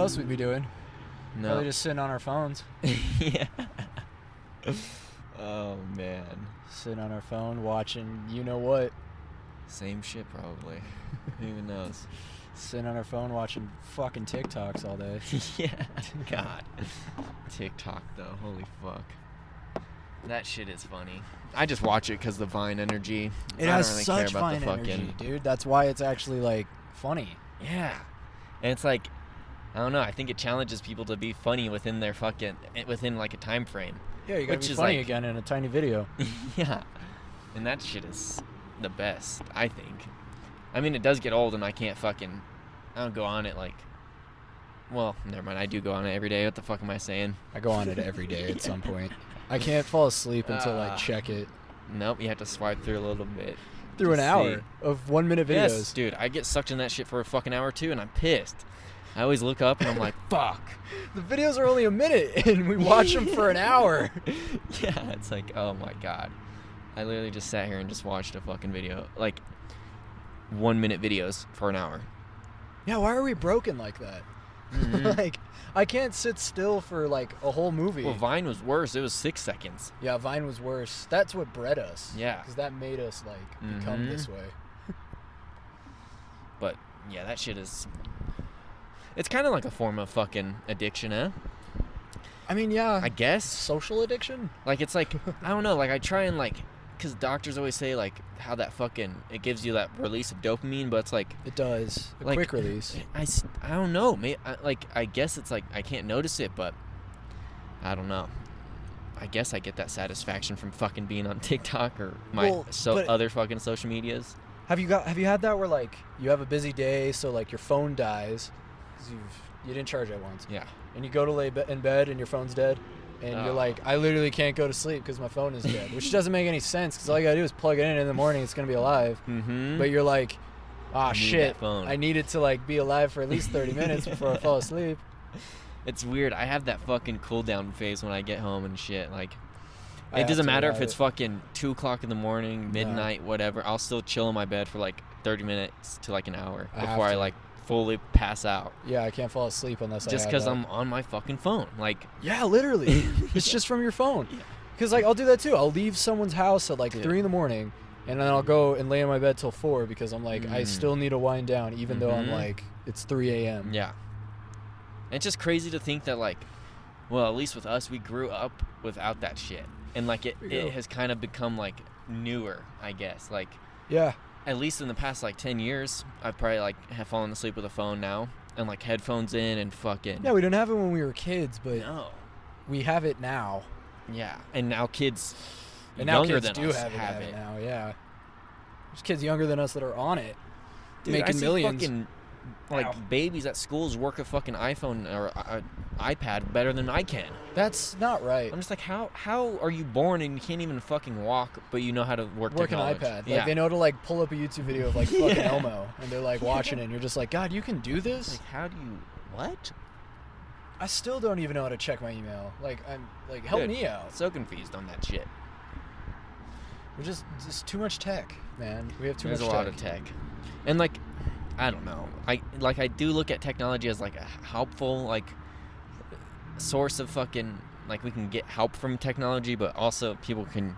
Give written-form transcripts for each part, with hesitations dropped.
else we'd be doing. No. Probably just sitting on our phones. Yeah. Oh man. Sitting on our phone watching you know what. Same shit probably. Who even knows? Sitting on our phone watching fucking TikToks all day. Yeah. God. TikTok though. Holy fuck. That shit is funny. I just watch it because the Vine energy. It I has don't really such care about fine the fucking energy, dude. That's why it's actually like funny. Yeah. And it's like, I don't know. I think it challenges people to be funny within their fucking within like a time frame. Yeah, you gotta Which be is funny like- again in a tiny video. Yeah. And that shit is the best, I think. I mean, it does get old, and I don't go on it like. Well, never mind. I do go on it every day. What the fuck am I saying? I go on it every day at some point. I can't fall asleep until I check it. Nope. You have to swipe through a little bit. Through an to hour see. of 1 minute videos. Yes, dude. I get sucked in that shit for a fucking hour too, and I'm pissed. I always look up and I'm like, fuck. The videos are only a minute, and we watch them for an hour. Yeah, it's like, oh my god. I literally just sat here and just watched a fucking video. Like, 1 minute videos for an hour. Yeah, why are we broken like that? Mhm. Like, I can't sit still for like a whole movie. Well, Vine was worse. It was 6 seconds. Yeah, Vine was worse. That's what bred us. Yeah. Because that made us like become Mhm. this way. But, yeah, that shit is... It's kind of like a form of fucking addiction, eh? I mean, yeah. I guess. Social addiction? Like, it's like, I don't know, like, I try and, like, because doctors always say, like, how that fucking, it gives you that release of dopamine, but it's like, It does. A Like, quick release. I don't know, I guess it's like, I can't notice it, but I don't know. I guess I get that satisfaction from fucking being on TikTok or Well, but- other fucking social medias. Have you had that where like you have a busy day, so like your phone dies because you didn't charge it once, Yeah. and you go to lay in bed and your phone's dead, and you're Oh. like, I literally can't go to sleep because my phone is dead, which doesn't make any sense because all you gotta do is plug it in the morning, it's gonna be alive. Mm-hmm. But you're like, ah, need shit, that phone. I need it to like be alive for at least 30 minutes before I fall asleep. It's weird. I have that fucking cool down phase when I get home and shit. Like, I it have doesn't to matter if without it's it. fucking 2 o'clock in the morning, midnight, whatever. I'll still chill in my bed for like 30 minutes to like an hour I have before I to. like fully pass out. Yeah, I can't fall asleep unless Just I have because that. I'm on my fucking phone. Like, Yeah, literally. It's just from your phone. Because like I'll do that too. I'll leave someone's house at like Yeah. 3 in the morning, and then I'll go and lay in my bed till 4 because I'm like I still need to wind down, even though I'm Mhm. like it's 3 a.m. yeah. And it's just crazy to think that like, well, at least with us, we grew up without that shit. And like There you go. it has kind of become like newer, I guess. Like, Yeah. at least in the past like 10 years, I've probably like have fallen asleep with a phone now and like headphones in and fucking. Yeah, we didn't have it when we were kids, but No. we have it now. Yeah. And now kids And now younger kids than do us have it now. Yeah. There's kids younger than us that are on it, Dude, I making see millions. fucking, like Ow. babies at schools work a fucking iPhone or iPad better than I can. That's not right. I'm just like, how are you born and you can't even fucking walk, but you know how to work Work an technology? iPad. Yeah. Like they know to like pull up a YouTube video of like fucking Yeah. Elmo, and they're like watching it, and you're just like, God, you can do this? Like, how do you what? I still don't even know how to check my email. Like I'm like, help Dude, me out. So confused on that shit. We're just too much tech, man. We have too There's much a lot of tech, and like, I don't know. I do look at technology as like a helpful like source of fucking like we can get help from technology, but also people can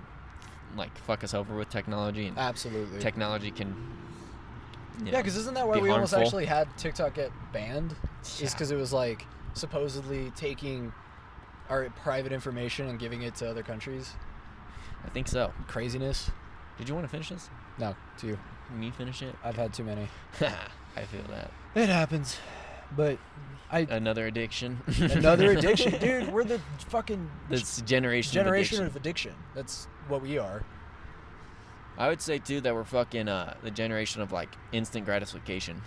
like fuck us over with technology, and Absolutely. technology can. You Yeah, know, because isn't that why be we almost harmful. actually had TikTok get banned? Is Yeah. because it was like supposedly taking our private information and giving it to other countries. I think so. Craziness. Did you want to finish this? No, to you. Me finish it? I've had too many. I feel that. It happens, but Another addiction. another addiction, dude. We're the fucking This generation generation of of addiction. That's what we are. I would say too that we're fucking the generation of like instant gratification.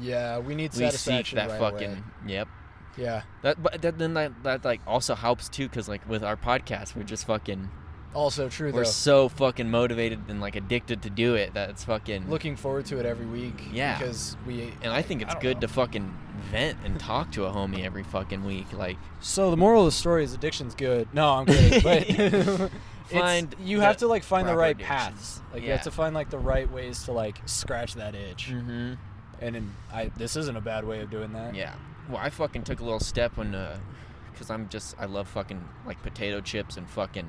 Yeah, we need We seek satisfaction that right fucking away. yep. Yeah. That like also helps too, because like with our podcast we're just fucking Also true we're though. so fucking motivated and like addicted to do it that it's fucking Looking forward to it every week. Yeah. Because we. and I think it's don't good know. to fucking vent and talk to a homie every fucking week. Like, So the moral of the story is addiction's good. No, I'm kidding. But Find you have the to like find the proper right addictions. paths. Like you Yeah. have to find like the right ways to like scratch that itch. mm-hmm. And this isn't a bad way of doing that. Yeah. well, I fucking took a little step when, because I love fucking like potato chips and fucking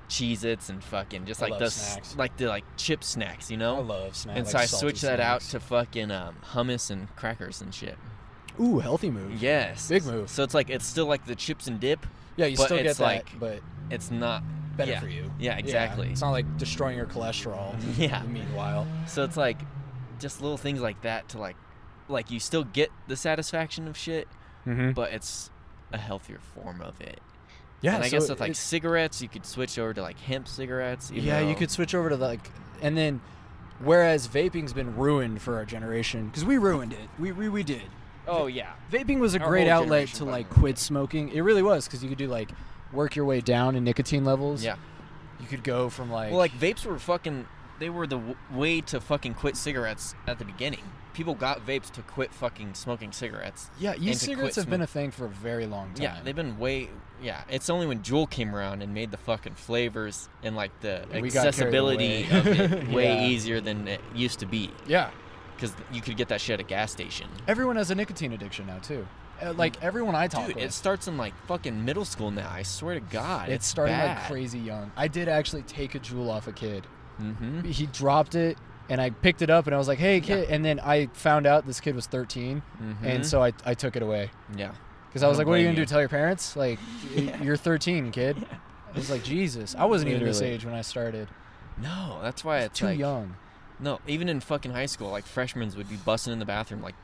Cheez-Its and fucking just I like love the snacks. like the like chip snacks, you know. I love snacks. And like so I salty switched that out snacks. to fucking hummus and crackers and shit. Ooh, healthy move. Yes, Big move. So it's like it's still like the chips and dip. Yeah, you but still get it's that, like- but It's not better yeah. for you. Yeah, exactly. It's not like destroying your cholesterol. Yeah. Meanwhile. So it's like just little things like that to like you still get the satisfaction of shit, Mm-hmm. but it's a healthier form of it. Yeah, and I so guess with like it's- cigarettes, you could switch over to like hemp cigarettes. Even yeah, you though- could switch over to like, and then, whereas vaping's been ruined for our generation, because we ruined it. We did. Oh yeah. Vaping was a Our great whole outlet generation to like fucking quit smoking. It really was, because you could do like work your way down in nicotine levels. Yeah. You could go from like. Well, like vapes were fucking. They were the way to fucking quit cigarettes at the beginning. People got vapes to quit fucking smoking cigarettes. yeah, and e-cigarettes to quit have been smoking. a thing for a very long time. Yeah, they've been way. Yeah, it's only when Juul came around and made the fucking flavors and like the We got carried accessibility away. of it way Yeah. easier than it used to be. Yeah. Because you could get that shit at a gas station. Everyone has a nicotine addiction now too. Like everyone I talk Dude, with. it starts in like fucking middle school now. I swear to God, It's starting like bad. crazy young. I did actually take a Juul off a kid. Mm-hmm. He dropped it, and I picked it up, and I was like, "Hey, kid!" And then I found out this kid was 13, and so I took it away Yeah. because I was I like, don't "What are you blame gonna do? you. Tell your parents? Like, you're 13, kid." I was like, "Jesus, I wasn't even this Literally. age when I started. No, that's why it's Too like, young." No, even in fucking high school, like freshmen would be busting in the bathroom, like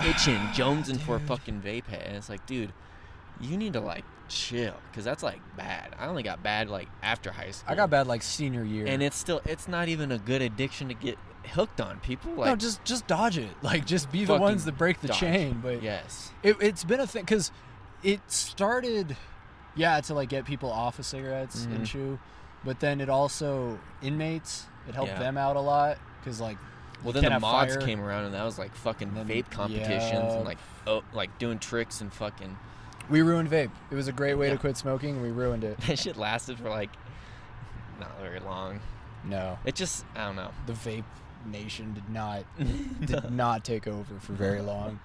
itching, jonesing for a fucking vape head. And it's like, dude, you need to like chill, because that's like bad. I only got bad like after high school. I got bad like senior year. and it's not even a good addiction to get hooked on. People like no, just dodge it. Like, just be the Fucking ones that break the dodge. chain. But yes, it's been a thing because it started, to like get people off of cigarettes Mhm. and chew, but then it also inmates. It helped Yeah. them out a lot because like. well you then can't the have mods fire. came around and that was like fucking And then- vape competitions yeah. and like doing tricks and fucking We ruined vape. It was a great way Yeah. to quit smoking. And we ruined it. that shit lasted for like not very long. No, It just I don't know. the vape nation did not take over for very long.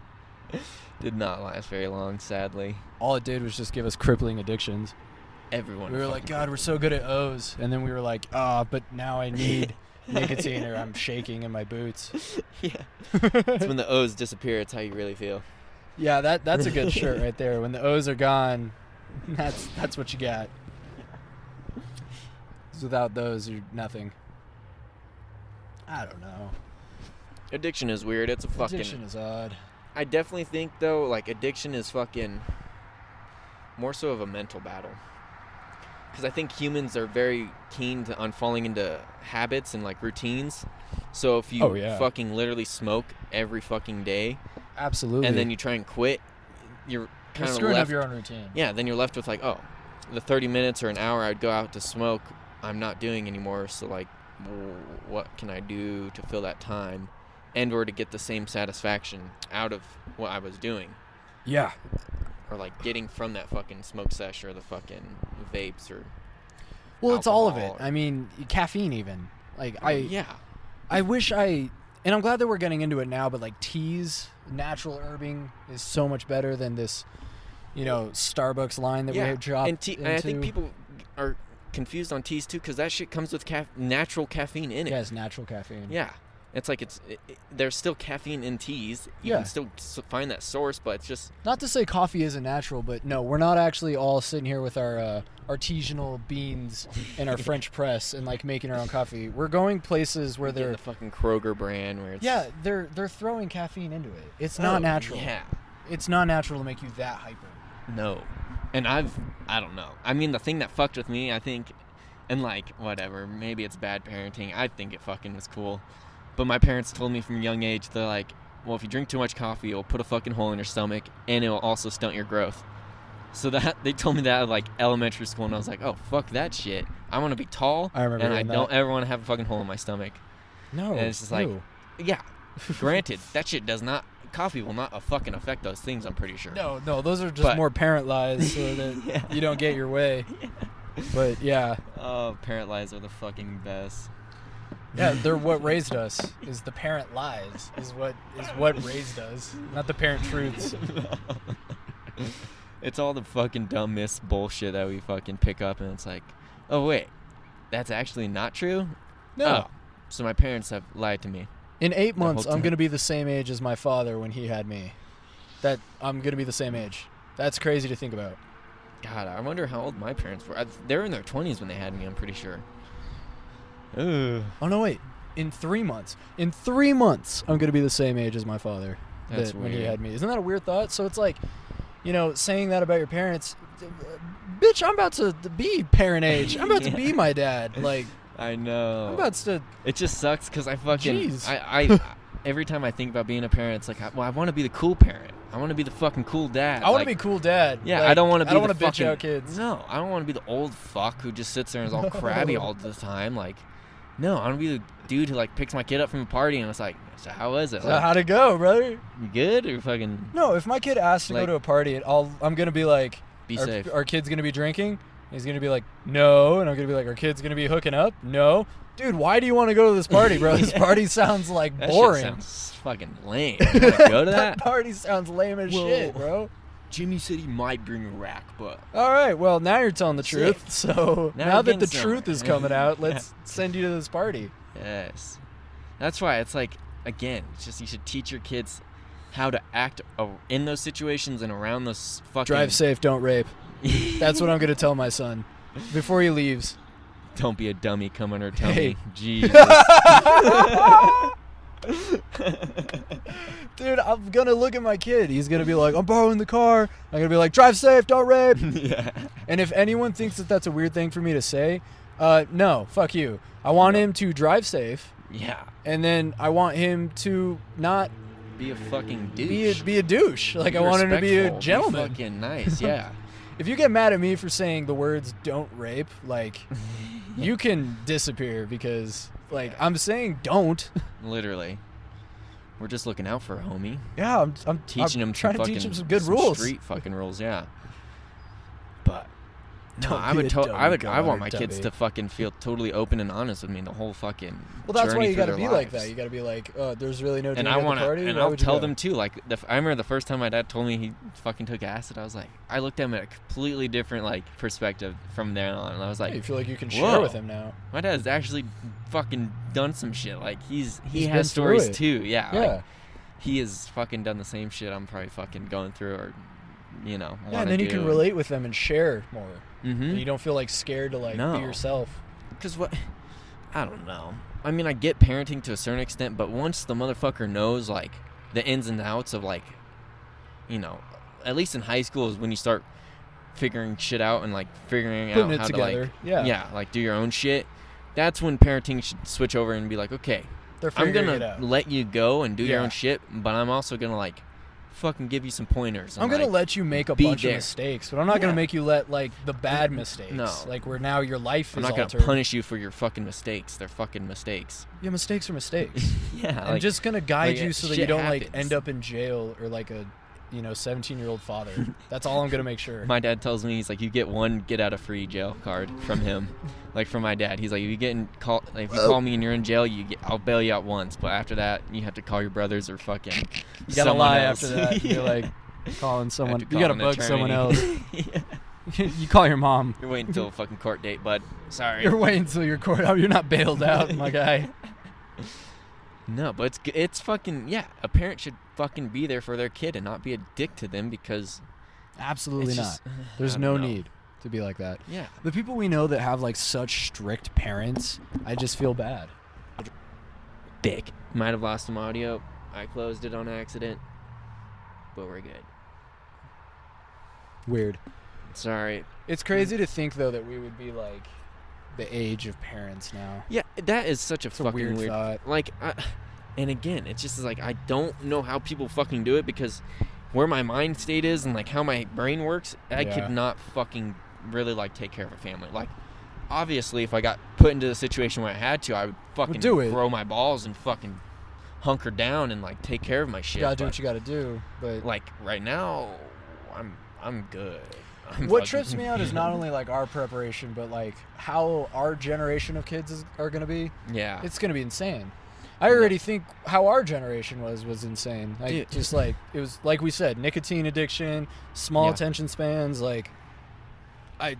Did not last very long, sadly. All it did was just give us crippling addictions. Everyone. We were like, fucking- God, we're so good at O's, and then we were like, but now I need nicotine, or I'm shaking in my boots. Yeah. It's when the O's disappear. It's how you really feel. Yeah, that's a good shirt right there. When the O's are gone, that's what you got. 'Cause without those, you're nothing. I don't know. Addiction is weird. It's a fucking. Addiction is odd. I definitely think though, like addiction is fucking more so of a mental battle. Because I think humans are very keen on falling into habits and like routines. So if you Oh, yeah. fucking literally smoke every fucking day, Absolutely. and then you try and quit, you're You're kind of screwing left. up your own routine. Yeah, then you're left with like, oh, the 30 minutes or an hour I'd go out to smoke, I'm not doing anymore. So like, what can I do to fill that time, and or to get the same satisfaction out of what I was doing, Yeah. or like getting from that fucking smoke sesh or the fucking vapes or. Well, it's all of it. alcohol. I mean, caffeine even. Like Yeah. I wish and I'm glad that we're getting into it now, but like teas, natural herbing is so much better than this, Starbucks line that we have dropped and into. I think people are confused on teas too, because that shit comes with natural caffeine in it. Yeah, it's natural caffeine. Yeah. It's like there's still caffeine in teas. You Yeah. can still find that source, but it's just Not to say coffee isn't natural, but no, we're not actually all sitting here with our artisanal beans and our French press and like making our own coffee. We're going places where getting they're the fucking Kroger brand where it's they're throwing caffeine into it. It's not natural. Yeah. It's not natural to make you that hyper. No. And I don't know. I mean, the thing that fucked with me, I think, and like whatever, maybe it's bad parenting. I think it fucking was cool. But my parents told me from a young age, they're like, well, if you drink too much coffee, it'll put a fucking hole in your stomach, and it'll also stunt your growth. So they told me that at like elementary school, and I was like, oh, fuck that shit. I want to be tall, I remember and I hearing don't that. ever want to have a fucking hole in my stomach. No. And it's just like, ew. yeah, granted, that shit does not, coffee will not fucking affect those things, I'm pretty sure. No, those are just But- more parent lies so that Yeah. you don't get your way. But yeah. Oh, parent lies are the fucking best. Yeah, they're what raised us. Is the parent lies is what raised us, not the parent truths. It's all the fucking dumbest bullshit that we fucking pick up, and it's like, oh wait, that's actually not true. No. Oh, so my parents have lied to me. In 8 months, whole I'm time. going to be the same age as my father when he had me. That I'm going to be the same age. That's crazy to think about. God, I wonder how old my parents were. They were in their 20s when they had me, I'm pretty sure. Ugh. Oh, no, wait. In 3 months. In 3 months, I'm going to be the same age as my father That's when he weird. had me. Isn't that a weird thought? So it's like, saying that about your parents, bitch, I'm about to be parent age. I'm about to be my dad. Like, I know. I'm about to... It just sucks because I fucking... Jeez. I every time I think about being a parent, it's like, I want to be the cool parent. I want to be the fucking cool dad. I want to Like, be cool dad. Yeah, Like, I don't want to be I don't the want to bitch fucking, out kids. No, I don't want to be the old fuck who just sits there and is all crabby all the time. Like, no, I want to be the dude who like picks my kid up from a party and it's like, so how was it? So Like, how'd it go, brother? you good or fucking No, if my kid asks to Like- go to a party, I'm going to be like, be our, safe? our kid's going to be drinking? He's going to be like, no. And I'm going to be like, our kid's going to be hooking up? No. Dude, why do you want to go to this party, bro? This party sounds like That boring. shit sounds fucking lame. You want to go to That that? party sounds lame as Whoa. shit, bro. Jimmy said he might bring a rack, but All right, well, now you're telling the Sick. truth. So Now now you're that the getting truth is somewhere. coming out, let's send you to this party. yes, that's why it's like, again, it's just you should teach your kids how to act in those situations and around those fucking. Drive safe, don't rape. That's what I'm going to tell my son before he leaves. Don't be a dummy. Come on or tell Hey. me. Jesus. Dude, I'm going to look at my kid. He's going to be like, I'm borrowing the car. I'm going to be like, drive safe, don't rape. Yeah. And if anyone thinks that that's a weird thing for me to say, no, fuck you. I want him to drive safe, Yeah. and then I want him to not Be a fucking douche. be a douche. Like, Be I want him to be a respectful. gentleman. Be fucking nice. Yeah. If you get mad at me for saying the words "don't rape," like, you can disappear because, like, Yeah. I'm saying don't. Literally. We're just looking out for a homie. Yeah, I'm Teaching him trying some to fucking teach him some good rules. Street fucking rules, yeah. But no, Don't I be would. a I dumb want guard, my kids dummy. to fucking feel totally open and honest with me the whole fucking. Well, that's why journey you through got to their be like lives. that. You got to be like, oh, there's really no And drinking I at the want to, party. and Why I'll would you tell go? them too. Like, I remember the first time my dad told me he fucking took acid. I was like, I looked at him at a completely different like perspective from there on. And I was like, Hey, you feel like you can whoa. share with him now. my dad's actually fucking done some shit. Like he He's has been through stories it. too. Yeah. Yeah. Like, he has fucking done the same shit I'm probably fucking going through, or Yeah, and then you can relate with them and share more. Mm-hmm. And you don't feel like scared to like No. be yourself. Because what? I don't know. I mean, I get parenting to a certain extent, but once the motherfucker knows like the ins and outs of like, at least in high school is when you start figuring shit out and like figuring Putting out it how together. to like, like do your own shit. That's when parenting should switch over and be like, okay, They're I'm figuring it gonna out. let you go and do your Yeah. own shit, but I'm also gonna like fucking give you some pointers. I'm and, gonna like, let you make a be bunch there. of mistakes, but I'm not Yeah. gonna make you let like the bad mistakes. No. Like where now your life I'm is not gonna altered. punish you for your fucking mistakes. They're fucking mistakes. Yeah, mistakes are mistakes. Yeah, I'm just gonna guide like, you so that shit you don't like happens. end up in jail or like a 17-year-old father. That's all I'm gonna make sure. My dad tells me, he's like, you get one get out of free jail card from him, like from my dad. He's like, if you call me and you're in jail, I'll bail you out once, but after that you have to call your brothers or fucking. You gotta someone lie else. after that. Yeah. You're like calling someone. Have to You gotta call an bug someone attorney. else. Yeah. You call your mom. You're waiting until a fucking court date, bud. Sorry. You're waiting until your court. Oh, you're not bailed out, my guy. No, but it's fucking yeah. A parent should fucking be there for their kid and not be a dick to them because Absolutely it's not. just, There's I no don't know. need to be like that. Yeah. The people we know that have like such strict parents, I just feel bad. Dick. Might have lost some audio. I closed it on accident, but we're good. Weird. Sorry. It's crazy to think though that we would be like the age of parents now. Yeah, that is such a It's a fucking weird thought. Like, and again, it's just like I don't know how people fucking do it because where my mind state is and like how my brain works, I Yeah. could not fucking really like take care of a family. Like, obviously, if I got put into the situation where I had to, I would fucking do it. grow my balls and fucking hunker down and like take care of my shit. You gotta do but, what you gotta do, but like right now, I'm good. What trips me out is not only like our preparation, but like how our generation of kids are going to be. Yeah. It's going to be insane. I already think how our generation was insane. Like, Dude. just like it was like we said, nicotine addiction, small attention spans. Like, I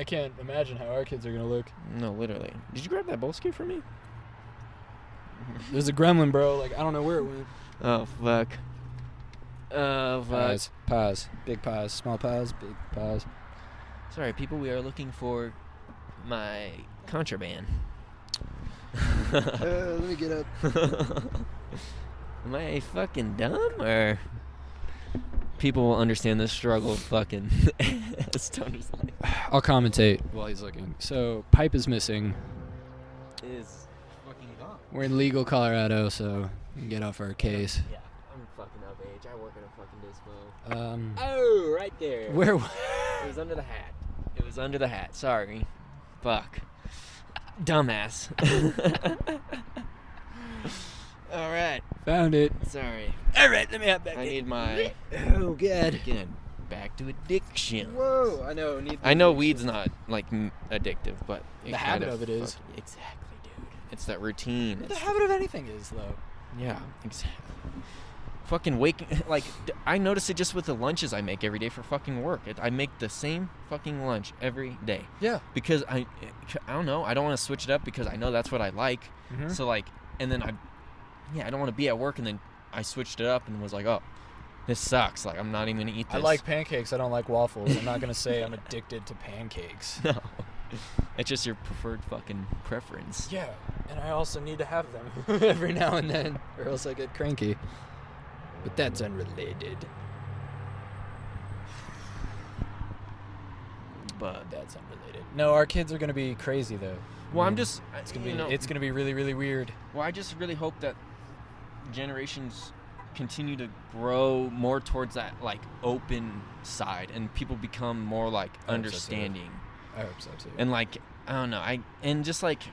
can't imagine how our kids are going to look. No, literally. Did you grab that Bolski for me? There's a gremlin, bro. Like, I don't know where it went. Oh, fuck. Oh, fuck. Pause. Big pause. Small pause. Big pause. Sorry, people, we are looking for my contraband. Let me get up. Am I fucking dumb, or people will understand the struggle of fucking Stoner's life? I'll commentate while he's looking. So, pipe is missing. Is fucking gone. We're in legal Colorado, so we can get off our case. Yeah, I'm fucking up age. I work at a fucking dispo. Oh, Oh, right there. where? It was under the hat. It was under the hat. Sorry. Fuck. Dumbass. All right. Found it. Sorry. All right, let me have back. I need my Oh, God. again back to addiction. Whoa, I know weed's not like addictive, but The habit of it is. Exactly, dude. It's that routine. The It's- habit of anything is, though. yeah, exactly. Fucking waking, like, I notice it just with the lunches I make every day for fucking work. I make the same fucking lunch every day Yeah. because I don't know. I don't want to switch it up because I know that's what I like. Mhm. So like, and then I don't want to be at work and then I switched it up and was like, oh, this sucks. Like, I'm not even gonna eat this. I like pancakes. I don't like waffles. I'm not going to say I'm addicted to pancakes. No, it's just your preferred fucking preference. Yeah, and I also need to have them every now and then, or else I get cranky. But that's unrelated. But That's unrelated. No, our kids are going to be crazy, though. well, I'm just It's going to you be know, it's going to be really, really weird. well, I just really hope that generations continue to grow more towards that like open side and people become more like I hope so, too. understanding I hope so, too. and like I don't know, and just like,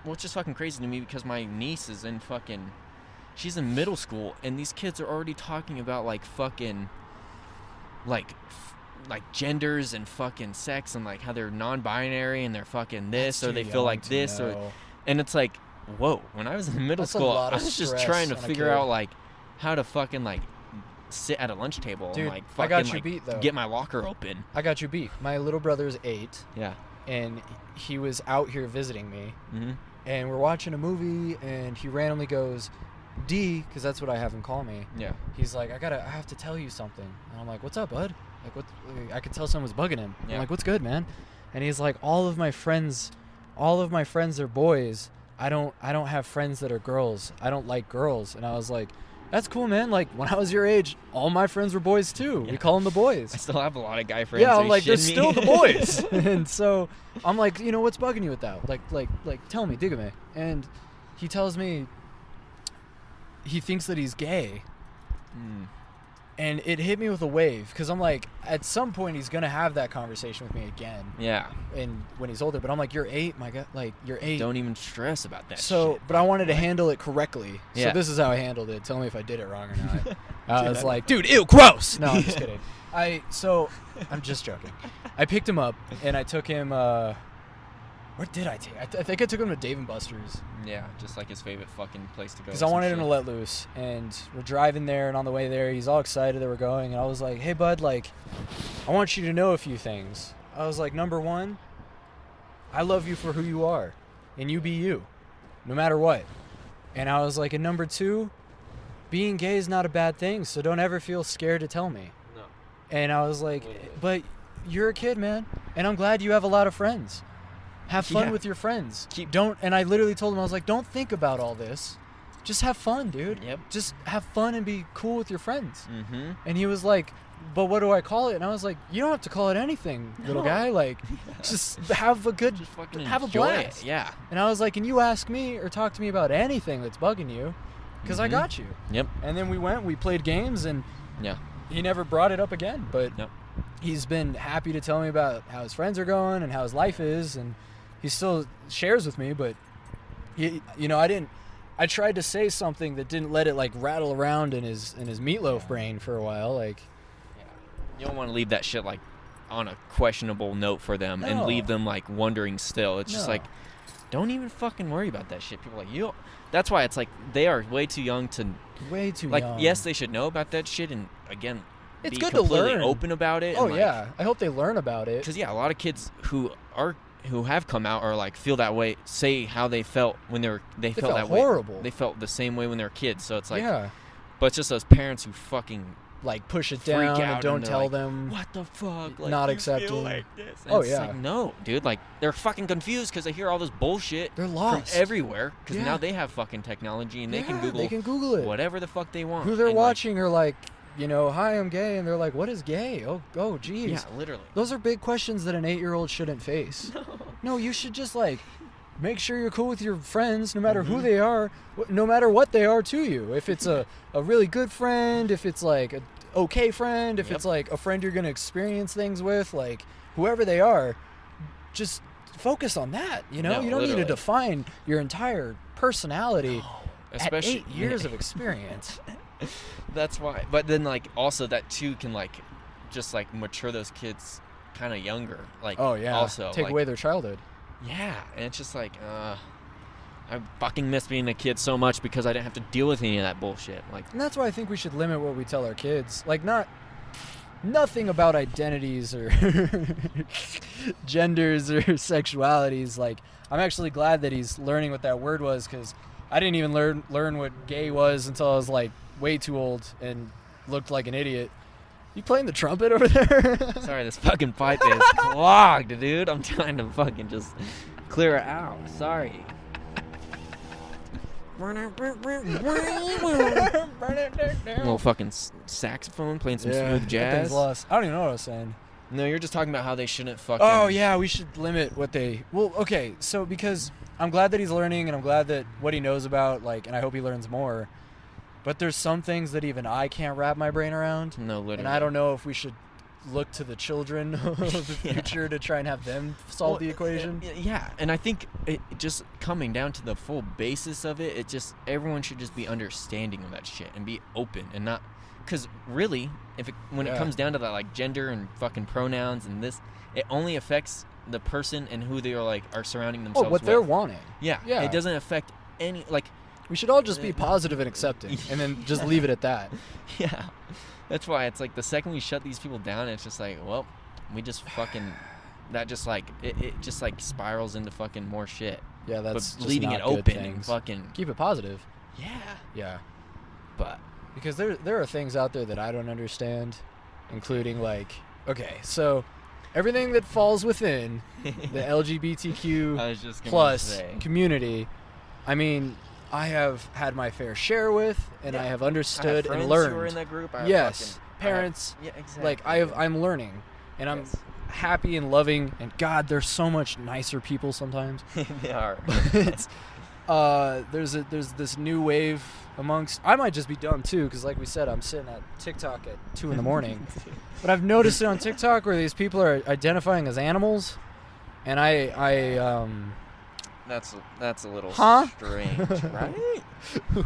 well, it's just fucking crazy to me because my niece is in fucking, she's in middle school and these kids are already talking about like fucking like genders and fucking sex and like how they're non-binary and they're fucking this That's or they too feel young like to this or, know. and it's like, whoa, when I was in middle That's a school lot I of was just stress trying to on a figure kid. out like how to fucking like sit at a lunch table Dude, and like I fucking got you like beat, though. get my locker open. I got you beat. My little brother's 8, Yeah. and he was out here visiting me, Mm-hmm. and we're watching a movie, and he randomly goes, D, because that's what I have him call me. Yeah. He's like, I have to tell you something. And I'm like, what's up, bud? Like, what? I could tell someone was bugging him. Yeah. I'm like, what's good, man? And he's like, all of my friends are boys. I don't have friends that are girls. I don't like girls. And I was like, that's cool, man. Like, when I was your age, all my friends were boys too. Yeah. We call them the boys. I still have a lot of guy friends. Yeah, Are I'm you like, they're shitting me? still the boys. And so I'm like, what's bugging you with that? Like, tell me, dígame. And he tells me he thinks that he's gay. Mm. And it hit me with a wave because I'm like, at some point he's gonna have that conversation with me again, Yeah. and when he's older. But I'm like, you're 8, my God, like you're 8. Don't even stress about that So, shit. but I wanted to handle it correctly. Yeah. So this is how I handled it. Tell me if I did it wrong or not. I Dude, was I- like, dude, ew, gross. No, I'm just kidding. I'm just joking. I picked him up and I took him. Where did I take? I think I took him to Dave and Buster's. Yeah, just like his favorite fucking place to go. Because I wanted him to let loose, and we're driving there, and on the way there, he's all excited that we're going, and I was like, hey, bud, like, I want you to know a few things. I was like, number one, I love you for who you are, and you be you, no matter what. And I was like, and number two, being gay is not a bad thing, so don't ever feel scared to tell me. No. And I was like, but you're a kid, man, and I'm glad you have a lot of friends. Have fun Yeah. with your friends. And I literally told him, I was like, don't think about all this. Just have fun, dude. Yep. Just have fun and be cool with your friends. Mm-hmm. And he was like, but what do I call it? And I was like, you don't have to call it anything, little No. guy. Like, just have a good, Just fucking have a enjoy blast. it. Yeah. And I was like, and you ask me or talk to me about anything that's bugging you, because I Mhm. got you. Yep. And then we played games, and Yeah. he never brought it up again. But Yep. he's been happy to tell me about how his friends are going and how his life is, and he still shares with me. But I tried to say something that didn't let it like rattle around in his meatloaf Yeah. brain for a while. Like, Yeah. You don't want to leave that shit like on a questionable note for them and No. leave them like wondering still. It's just No. like, don't even fucking worry about that shit. People are like, you. That's why it's like they are way too young to Way too like. young. Yes, they should know about that shit, and again, It's be good to completely learn. open about it. Oh, and, like, yeah. I hope they learn about it. Because, yeah, a lot of kids who have come out or, like, feel that way say how they felt when they felt that horrible. way. They felt the same way when they were kids. So it's like, yeah. but it's just those parents who fucking Like, push it freak down out and don't they're tell like, them. what the fuck? Like, Not you accepting. feel like this? And Oh, it's yeah. like, no, dude. Like, they're fucking confused because they hear all this bullshit They're from lost. everywhere because Yeah. now they have fucking technology and they can Yeah, Google They can Google it. whatever the fuck they want. Who they're and, like, watching are like, you know, hi, I'm gay. And they're like, what is gay? Oh, geez. yeah, literally. Those are big questions that an 8-year-old shouldn't face. No, you should just like make sure you're cool with your friends, no matter who they are, no matter what they are to you. If it's a really good friend, if it's like a okay friend, if Yep. it's like a friend you're gonna experience things with, like whoever they are, just focus on that. You know, No, you don't need literally. to define your entire personality Especially at 8 years of experience. That's why. But then, like, also that too can like just like mature those kids kind of younger. Like, Oh yeah, also take like, away their childhood. Yeah, and it's just like, I fucking miss being a kid so much because I didn't have to deal with any of that bullshit. Like, And that's why I think we should limit what we tell our kids. Like, nothing about identities or genders or sexualities. Like, I'm actually glad that he's learning what that word was, because I didn't even learn what gay was until I was like way too old and looked like an idiot. You playing the trumpet over there? sorry, this fucking pipe is clogged, dude. I'm trying to fucking just clear it out. Sorry. Little fucking saxophone playing some smooth That thing's jazz. lost. I don't even know what I was saying. No, you're just talking about how they shouldn't fucking. Oh yeah, we should limit what they. Well, okay, so because I'm glad that he's learning, and I'm glad that what he knows about, like, and I hope he learns more. But there's some things that even I can't wrap my brain around, No, literally. and I don't know if we should look to the children of the Yeah. future to try and have them solve the equation. Yeah, and I think it just coming down to the full basis of it, it just everyone should just be understanding of that shit and be open and not, because really, when it Yeah. comes down to that, like, gender and fucking pronouns and this, it only affects the person and who they are surrounding themselves Oh, what with. they're wanting. Yeah, Yeah. it doesn't affect any, like, We should all just be positive and accepting, and then just leave it at that. yeah. That's why it's like the second we shut these people down, it's just like, well, we just fucking, that just like, it just like spirals into fucking more shit. Yeah, that's But just leaving not it good open and things. fucking, Keep it positive. yeah. Yeah. But, Because there are things out there that I don't understand, including like, okay, so everything that falls within the LGBTQ I was just gonna plus say. community, I mean, I have had my fair share with, and I have I have understood friends and who are learned. in that group. I have Yes, fucking- parents. yeah, exactly. Like I'm learning, and I'm Yes. happy and loving. And God, they're so much nicer people sometimes. They are. It's there's this new wave amongst. I might just be dumb too, because like we said, I'm sitting at TikTok at 2 a.m. But I've noticed it on TikTok where these people are identifying as animals, and I That's a little Huh? strange, right?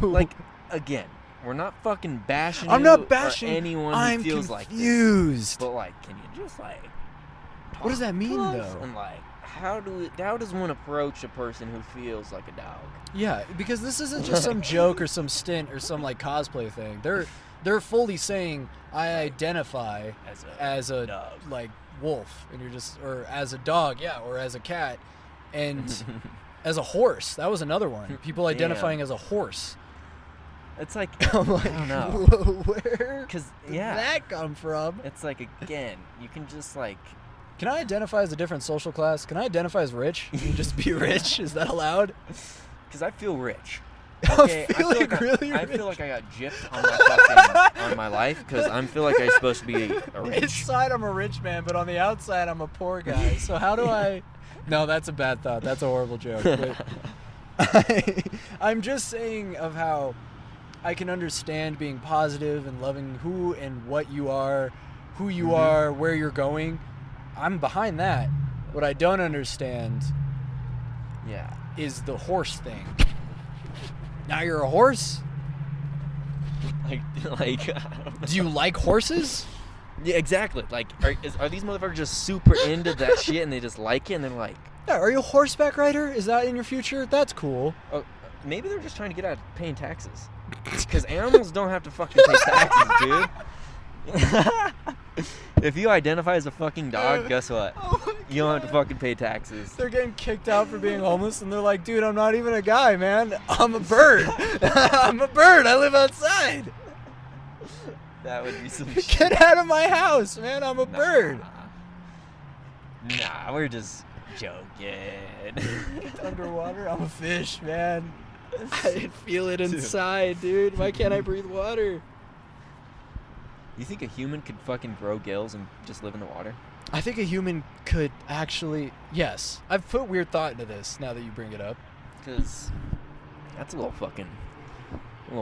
Like, again, we're not fucking bashing. I'm you not or bashing. anyone who I'm feels like this. confused. But like, can you just like? What does that talk mean, to us? though? And like, how does one approach a person who feels like a dog? Yeah, because this isn't just some joke or some stint or some like cosplay thing. They're fully saying I identify as a dog. like wolf, and you're just, or as a dog, yeah, or as a cat, and as a horse. That was another one. People Damn. identifying as a horse. It's like, I'm like, I don't know. whoa, where Because did yeah, that come from? it's like, again, you can just like. Can I identify as a different social class? Can I identify as rich? Can you just be rich? Is that allowed? Because I feel rich. I'm Okay, feeling really I rich. feel like I got gypped on my fucking on my life because I feel like I'm supposed to be a rich. Inside, I'm a rich man, but on the outside, I'm a poor guy. So how do I? No, that's a bad thought. That's a horrible joke. But I'm just saying of how I can understand being positive and loving who and what you are, who you are, where you're going. I'm behind that. What I don't understand Yeah. is the horse thing. Now you're a horse? Like, I don't know. Do you like horses? Yeah, exactly. Like, are these motherfuckers just super into that shit and they just like it and they're like, Yeah, are you a horseback rider? Is that in your future? That's cool. oh, maybe they're just trying to get out of paying taxes. Because animals don't have to fucking pay taxes, dude. If you identify as a fucking dog, guess what? You don't have to fucking pay taxes. They're getting kicked out for being homeless, and they're like, dude, I'm not even a guy, man. I'm a bird. I'm a bird. I live outside. That would be some shit. Get out of my house, man. I'm a bird. Nah, we're just joking. Underwater, I'm a fish, man. I feel it inside, dude. Why can't I breathe water? You think a human could fucking grow gills and just live in the water? I think a human could actually, yes. I've put weird thought into this now that you bring it up. Because that's a little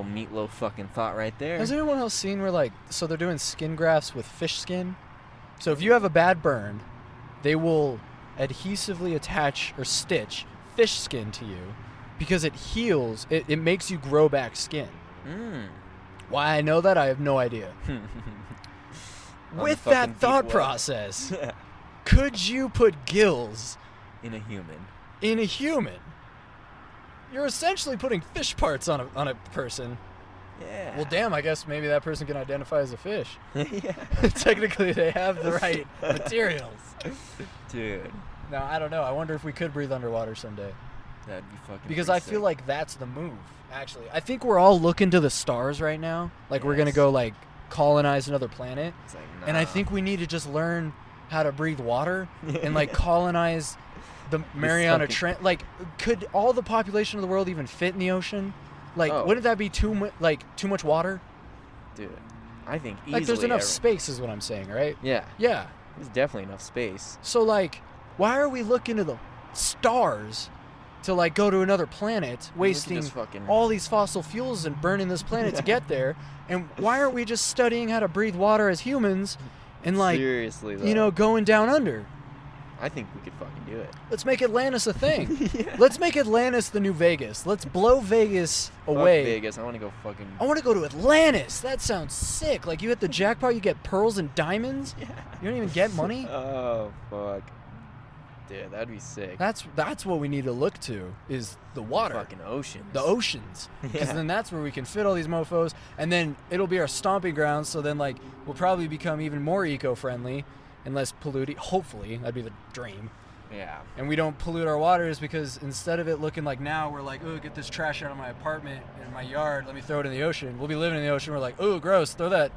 meatloaf fucking thought right there. Has anyone else seen where, like, so they're doing skin grafts with fish skin? So if you have a bad burn, they will adhesively attach or stitch fish skin to you because it heals, it makes you grow back skin. Why I know that, I have no idea. With that thought process, could you put gills in a human? In a human? You're essentially putting fish parts on a person. Yeah. Well, damn, I guess maybe that person can identify as a fish. Yeah. Technically, they have the right materials. Dude. Now, I don't know. I wonder if we could breathe underwater someday. That'd be fucking Because pretty I feel sick. like that's the move, actually. I think we're all looking to the stars right now. Like, we're going to Yes. go, like, colonize another planet. It's like, And I nah. think we need to just learn how to breathe water and, like, colonize the Mariana fucking- Trench. Like, could all the population of the world even fit in the ocean? Like, Oh. wouldn't that be too much water? Dude, I think easily. Like, there's enough space is what I'm saying, right? Yeah, Yeah. there's definitely enough space. So, like, why are we looking to the stars to, like, go to another planet, wasting just fucking- all these fossil fuels and burning this planet to get there? And why aren't we just studying how to breathe water as humans and, like, Seriously, though. you know, going down under? I think we could fucking do it. Let's make Atlantis a thing. Yeah. Let's make Atlantis the new Vegas. Let's blow Vegas Fuck away. Vegas. I want to go fucking. I want to go to Atlantis. That sounds sick. Like, you hit the jackpot, you get pearls and diamonds. Yeah. You don't even get money. Oh fuck. Dude, that'd be sick. That's what we need to look to is the water. Fucking oceans. The oceans, because Yeah. then that's where we can fit all these mofos, and then it'll be our stomping grounds. So then, like, we'll probably become even more eco-friendly and less polluting. Hopefully, that'd be the dream. Yeah. And we don't pollute our waters because instead of it looking like now we're like, oh, get this trash out of my apartment in my yard, let me throw it in the ocean. We'll be living in the ocean. We're like, oh, gross, throw that.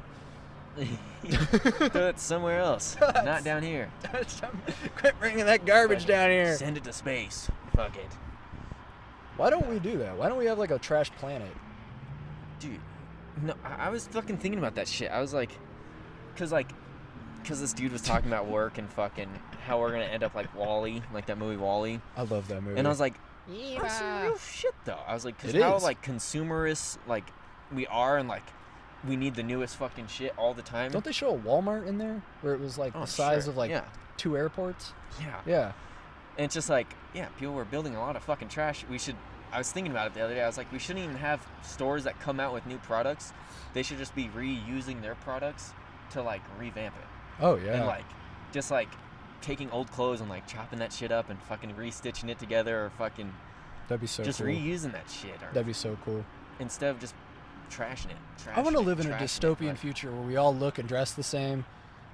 Throw it somewhere else. Not down here. Quit bringing that garbage down here. Send it to space. Fuck it. Why don't we do that? Why don't we have like a trash planet? Dude, no, I was fucking thinking about that shit. I was like, cause this dude was talking about work and fucking how we're gonna end up like Wall-E, like that movie Wall-E. I love that movie. And I was like, that's some real shit though. I was like, cause It how is. like consumerist like we are and like we need the newest fucking shit all the time. Don't they show a Walmart in there where it was like Oh, the size sure. of like Yeah. 2 airports? Yeah. Yeah. And it's just like, yeah, people were building a lot of fucking trash. I was thinking about it the other day. I was like, we shouldn't even have stores that come out with new products. They should just be reusing their products to like revamp it. Oh yeah. And like, just like taking old clothes and like chopping that shit up and fucking restitching it together or fuking That'd be so just cool. reusing that shit. Or That'd be so cool. instead of just trashing it. I want to live in a trashing it, dystopian like, future where we all look and dress the same,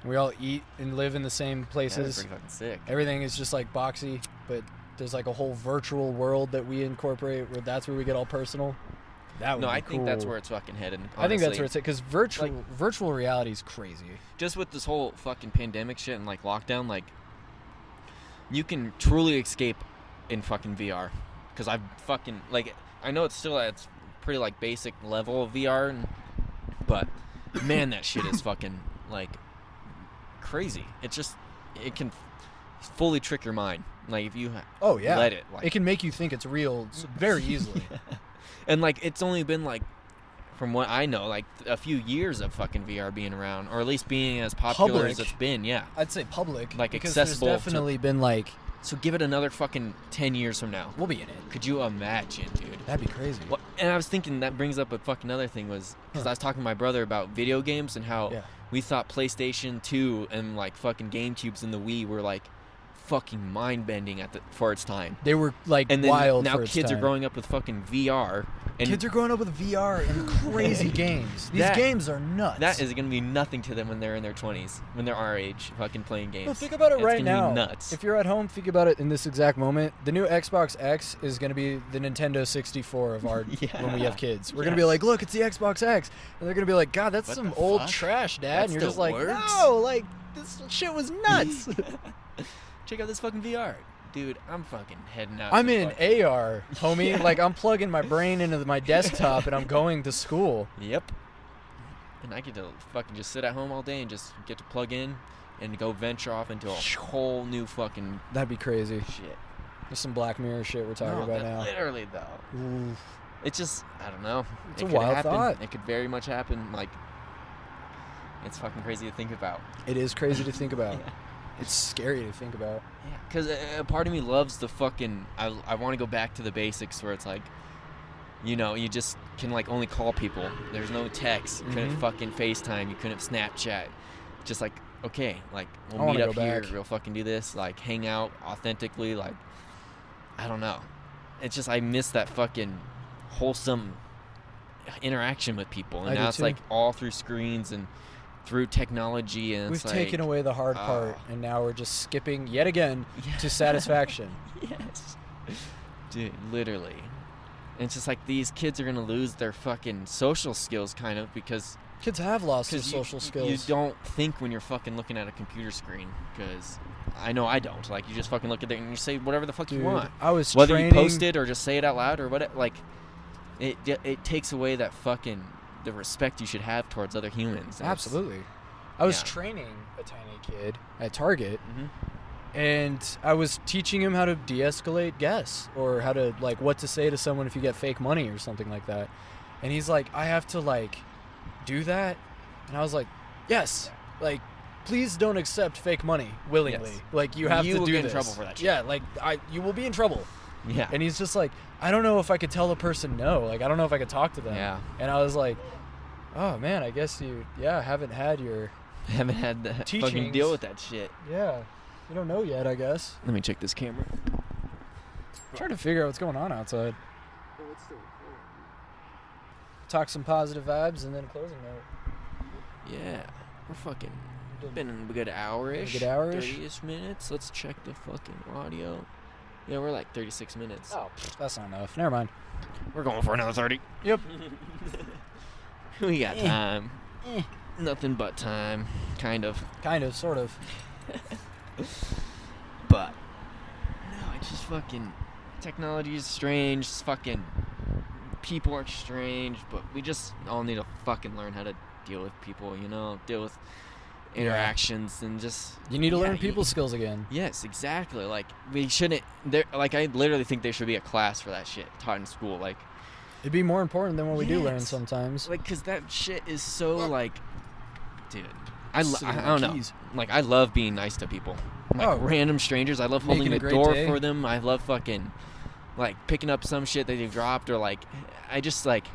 and we all eat and live in the same That'd be places. pretty fucking sick. Everything is just like boxy, but there's like a whole virtual world that we incorporate where that's where we get all personal. That would No, be I think that's cool. where it's fucking headed. I think that's honestly. where it's at because virtual reality is crazy. Just with this whole fucking pandemic shit and like lockdown, like you can truly escape in fucking VR. Because I've fucking like I know it's still at its pretty like basic level of VR, but man, that shit is fucking like crazy. It's just it can fully trick your mind. Like if you Oh yeah, let it, like it can make you think it's real very easily. and like it's only been like from what I know, like a few years of fucking VR being around, or at least being as popular Public. as it's been. Yeah. I'd say public, Like, because accessible to- There's definitely been like So give it another fucking 10 years from now. we'll be in it. Could you imagine, dude? That'd be crazy. What? And I was thinking that brings up a fucking other thing was because Huh. I was talking to my brother about video games and how Yeah. we thought PlayStation 2 and like fucking GameCubes and the Wii were like fucking mind-bending for its time. They were like And then wild now for its kids time. are growing up with fucking VR. And Kids are growing up with VR and crazy games. These games are nuts. that is going to be nothing to them when they're in their 20s, when they're our age, fucking playing games. No, think about it It's right gonna now. be nuts. If you're at home, think about it in this exact moment. The new Xbox X is going to be the Nintendo 64 of our when we have kids. We're going to be like, look, it's the Xbox X. And they're going to be like, God, that's What some the old fuck? trash, Dad. That and you're still just like, works? no, like, this shit was nuts. Check out this fucking VR. Dude, I'm fucking heading out. I'm to in fucking- AR, homie. Yeah. Like, I'm plugging my brain into my desktop and I'm going to school. Yep. And I get to fucking just sit at home all day and just get to plug in and go venture off into a whole new fucking That'd be crazy. shit. There's some Black Mirror shit we're talking No, about that now. literally though. Oof. It's just, I don't know. It's It a could wild happen. thought. It could very much happen. Like, it's fucking crazy to think about. It is crazy to think about. Yeah. It's scary to think about. Yeah, because a part of me loves the fucking. I want to go back to the basics where it's like, you know, you just can like only call people. There's no text. You couldn't Mhm. fucking FaceTime. You couldn't Snapchat. Just like, okay, like I we'll wanna meet go up here. back. We'll fucking do this. Like hang out authentically. Like, I don't know. It's just I miss that fucking wholesome interaction with people, and I do now it's too. like all through screens and through technology, and We've it's like, taken away the hard part, and now we're just skipping yet again Yeah. to satisfaction. Yes. Dude, literally. And it's just like these kids are going to lose their fucking social skills kind of because Kids have lost their 'cause social skills. you don't think when you're fucking looking at a computer screen because I know I don't. Like, you just fucking look at it and you say whatever the fuck Dude, you want. I was Whether training. you post it or just say it out loud or what, like, it takes away that fucking, the respect you should have towards other humans. And it's- Absolutely. I was Yeah. training a tiny kid at Target, Mhm. and I was teaching him how to de-escalate guests or how to, like, what to say to someone if you get fake money or something like that. And he's like, I have to, like, do that? And I was like, yes. Like, please don't accept fake money willingly. Yes. Like, you have You to will do get in this. trouble for that shit. Yeah, like, you will be in trouble. Yeah. And he's just like, I don't know if I could tell a person no. Like, I don't know if I could talk to them. Yeah. And I was like, oh, man, I guess you, haven't had your, I haven't had to fucking Teachings. deal with that shit. yeah. You don't know yet, I guess. Let me check this camera. I'm trying to figure out what's going on outside. Talk some positive vibes and then a closing note. Yeah, we're fucking been in a good hour-ish. A good hour-ish? 30-ish minutes. Let's check the fucking audio. Yeah, we're like 36 minutes. Oh, that's not enough. Never mind. We're going for another 30. Yep. We got Eh. time. Nothing but time, kind of. Kind of, sort of. But no, it's just fucking technology is strange. It's fucking people are strange, but we just all need to fucking learn how to deal with people. You know, deal with interactions and just. You need to Yeah, learn you- people skills again. Yes, exactly. Like we shouldn't. There, like I literally think there should be a class for that shit taught in school. Like, It'd be more important than what we do learn Yes. sometimes. cause that shit is so like, dude. Sitting I on don't my know. keys. Like I love being nice to people. Like Oh. random strangers. I love holding Making a the great door day. for them. I love fucking, like picking up some shit that they've dropped or like, I just like,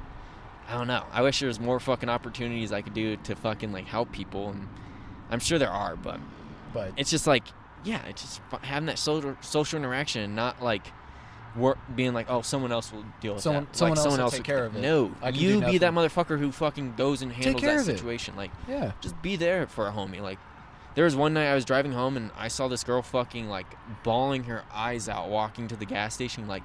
I don't know. I wish there was more fucking opportunities I could do to fucking like help people, and I'm sure there are, but But it's just like, yeah, it's just having that social interaction and not like being like, oh, someone else will deal with Someone- that. someone Like, else will take care of it. No, I can you do be that nothing. motherfucker who fucking goes and handles care that of it. situation. Like, yeah. just be there for a homie. Like, there was one night I was driving home and I saw this girl fucking like bawling her eyes out walking to the gas station, like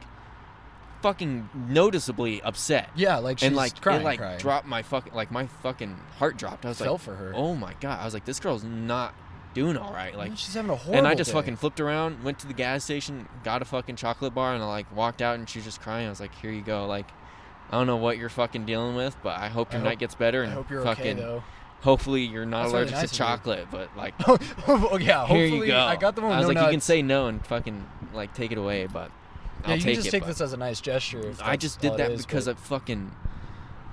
fucking noticeably upset. Yeah, like she's And like crying, it like crying. dropped my fucking my fucking heart dropped. I was Felt like, for her. oh my god. I was like, this girl's not doing all right. Like, Man, she's having a horrible and I just day. fucking flipped around, went to the gas station, got a fucking chocolate bar, and I like walked out, and she was just crying. I was like, here you go. Like, I don't know what you're fucking dealing with, but I hope your night gets better, I and hope you're fucking okay though. hopefully you're not That's really allergic nice to of you. chocolate. But like, Oh yeah, here hopefully you go. I got the one with I was no like, you can nuts. say no and fucking like take it away, but Yeah, I'll you take can just it. take but this as a nice gesture. If I that's just all did it that is, because but I fucking,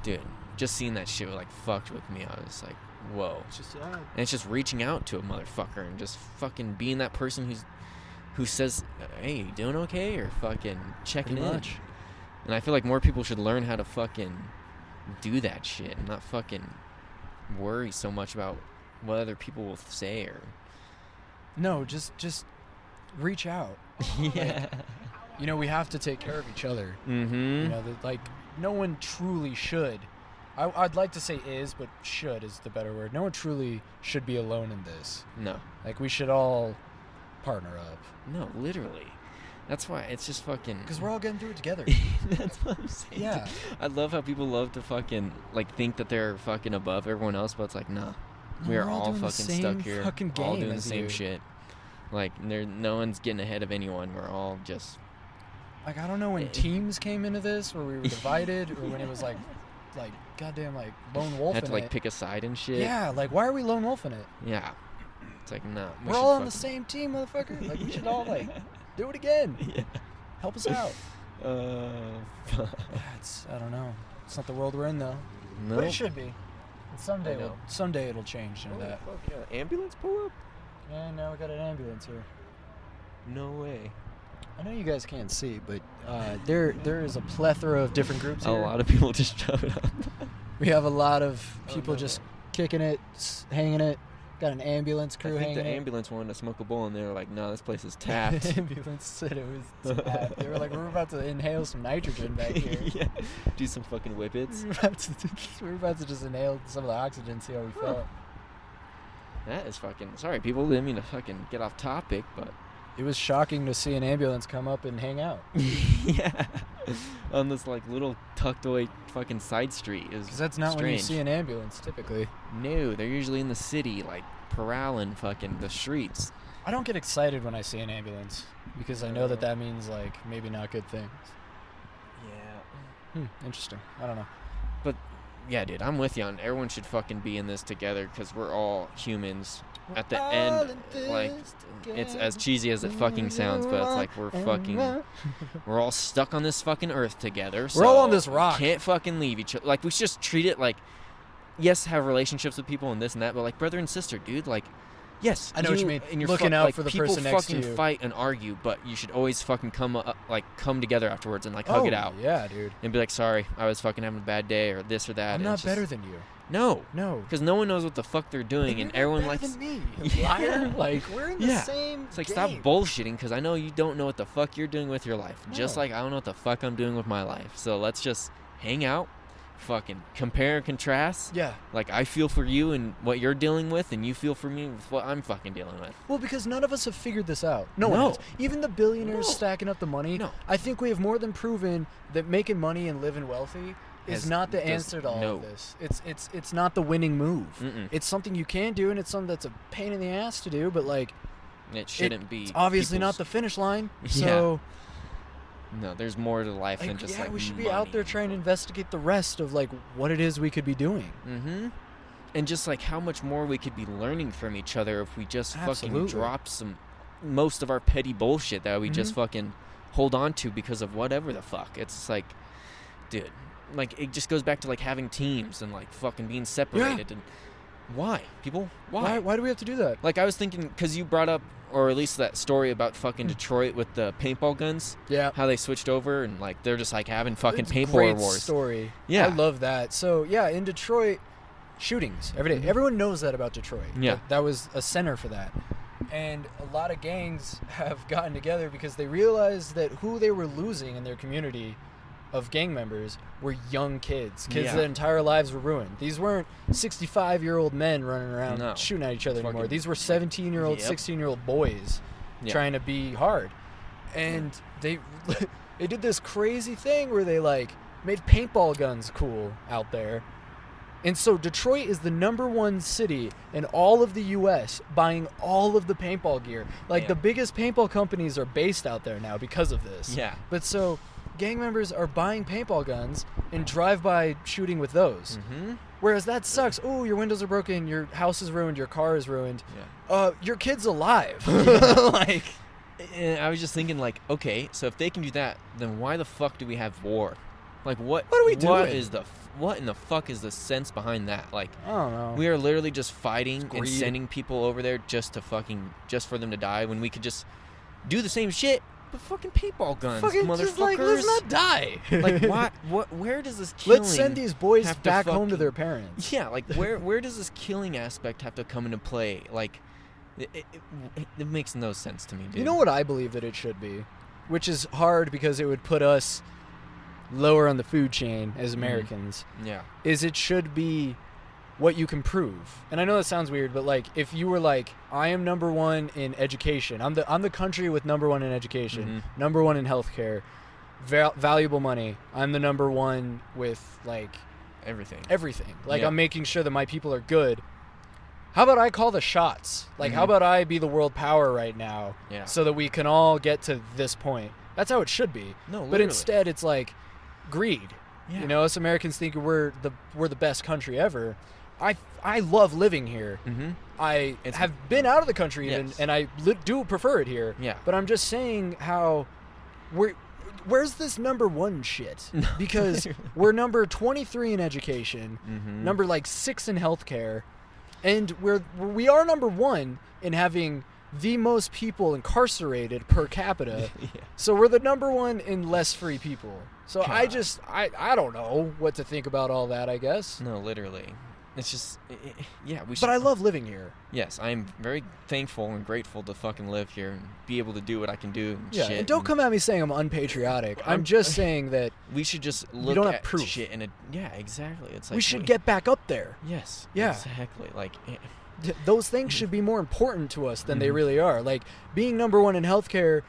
dude, just seeing that shit like fucked with me. I was like, whoa. it's just, And it's just reaching out to a motherfucker and just fucking being that person who says, hey, you doing okay? Or fucking checking Pretty in. much. And I feel like more people should learn how to fucking do that shit and not fucking worry so much about what other people will say or. No, just reach out. Yeah. You know, we have to take care of each other. Mm-hmm. You know, like no one truly should. I'd like to say is, but should is the better word. No one truly should be alone in this. No. Like we should all partner up. No, literally. That's why it's just fucking. Because we're all getting through it together. That's what I'm saying. Yeah. I love how people love to fucking like think that they're fucking above everyone else, but it's like, nah. We are all doing the fucking same stuck here, fucking all game doing the as same you. shit. Like, no one's getting ahead of anyone. We're all just. Like I don't know when teams came into this, where we were divided, or when it was like goddamn like lone wolf. Have in to like it. pick a side and shit. Yeah, like why are we lone wolfing it? Yeah. It's like, nah. We're all on the same team, motherfucker. Like we should all like do it again. Yeah. Help us out. Fuck. I don't know. It's not the world we're in though. No. But it should be. And I know. someday it'll change into that. Fuck yeah. Ambulance pull up? Yeah, now we got an ambulance here. No way. I know you guys can't see, but there is a plethora of different groups A here. lot of people just showed up. We have a lot of Oh, people no. just kicking it, hanging it. Got an ambulance I crew think hanging the it. ambulance wanted to smoke a bowl, and they were like, "No, this place is tapped." Ambulance said it was tapped. They were like, we're about to inhale some nitrogen back here. Yeah. Do some fucking whippets. We're about to just inhale some of the oxygen, see how we felt. That is fucking. Sorry, people didn't mean to fucking get off topic, but. It was shocking to see an ambulance come up and hang out. Yeah. On this like little tucked away fucking side street. It was Because that's not when you strange. see an ambulance, typically. No, they're usually in the city, like prowling fucking the streets. I don't get excited when I see an ambulance because I know that that means, like, maybe not good things. Yeah. Interesting. I don't know. Yeah, dude, I'm with you on. Everyone should fucking be in this together because we're all humans. At the All end, in like, this it's as cheesy as it fucking sounds, but it's like we're all stuck on this fucking earth together. We're all on so this rock. Can't fucking leave each other. Like, we should just treat it like, yes, have relationships with people and this and that, but like brother and sister, dude. Like, yes, I know what you mean. And you're Looking out like, for the people person next to fucking you. fight and argue, but you should always fucking come together afterwards and like hug it out Yeah, dude. and be like, sorry, I was fucking having a bad day or this or that. I'm and not it's better just, than you. No. No. Because no one knows what the fuck they're doing, and everyone likes. Than me, Yeah. liar. Like we're in the Yeah. same. It's like, game. stop bullshitting, because I know you don't know what the fuck you're doing with your life. Just No. like I don't know what the fuck I'm doing with my life. So let's just hang out, fucking compare and contrast. Yeah. Like, I feel for you and what you're dealing with, and you feel for me with what I'm fucking dealing with. Well, because none of us have figured this out. No one No. has. Even the billionaires No. stacking up the money. No. I think we have more than proven that making money and living wealthy is Has- not the does- answer to all no. of this. It's not the winning move. Mm-mm. It's something you can do, and it's something that's a pain in the ass to do. But like, It shouldn't be. it's obviously not people's- the finish line. Yeah. So No, there's more to life like, than just yeah, like we should be money. out there trying to investigate the rest of like what it is we could be doing. Mm-hmm. And just like how much more we could be learning from each other if we just fucking Absolutely. drop most of our petty bullshit that we just Mhm. fucking hold on to because of whatever the fuck. It's like, dude, like it just goes back to like having teams and like fucking being separated. And why, people? Why? Why do we have to do that? Like I was thinking, because you brought up, or at least that story about fucking Detroit with the paintball guns, Yeah. how they switched over and like they're just like having fucking It's a paintball great wars. story. Yeah. I love that. So yeah, in Detroit, shootings every day. Mhm. Everyone knows that about Detroit. Yeah. That was a center for that. And a lot of gangs have gotten together because they realized that who they were losing in their community of gang members were young kids. Kids Yeah. that entire lives were ruined. These weren't 65-year-old men running around No. shooting at each other anymore. Fucking- These were 17-year-old, Yep. 16-year-old boys Yeah. trying to be hard. And they they did this crazy thing where they like made paintball guns cool out there. And so Detroit is the #1 city in all of the US buying all of the paintball gear. Like Yeah. the biggest paintball companies are based out there now because of this. Yeah. But so gang members are buying paintball guns and drive-by shooting with those. Mm-hmm. Whereas that sucks. Oh, your windows are broken, your house is ruined, your car is ruined. Yeah. Your kid's alive. Like And I was just thinking, like, okay, so if they can do that, then why the fuck do we have war? Like, what? What are we What doing? is what in the fuck is the sense behind that? Like, I don't know. we are literally just fighting and greed. sending people over there just for them to die when we could just do the same shit But fucking paintball guns, Fucking motherfuckers. just like, let's not die. Like, where does this killing Let's send these boys have to back home to fucking- their parents. Yeah, like, where does this killing aspect have to come into play? Like, it makes no sense to me, dude. You know what I believe that it should be? Which is hard because it would put us lower on the food chain as Americans. Yeah. Is it should be what you can prove. And I know that sounds weird, but like if you were like, I am number one in education. I'm the country with number one in education, number one in healthcare, valuable money. I'm the number one with like everything. Like Yeah. I'm making sure that my people are good. How about I call the shots? Like how about I be the world power right now? Yeah. So that we can all get to this point. That's how it should be. No, But literally. instead it's like greed. Yeah. You know, us Americans think we're the best country ever. I love living here. Mm-hmm. I It's- have been out of the country even, Yes. and I do prefer it here. Yeah. But I'm just saying how where's this number one shit? Because we're number 23 in education, Mm-hmm. number like 6 in healthcare, and we are number 1 in having the most people incarcerated per capita. Yeah. So we're the number 1 in less free people. So I God. just I don't know what to think about all that, I guess. No, literally. It's just, yeah, we should. But I love living here. Yes, I am very thankful and grateful to fucking live here and be able to do what I can do and Yeah, shit. and don't come at me saying I'm unpatriotic. I'm I'm- just saying that We should just look don't have at proof. shit in a. Yeah, exactly. It's like we should get back up there. Yes. Yeah. Exactly. Like. Those things should be more important to us than they Mhm. really are. Like being number 1 in healthcare,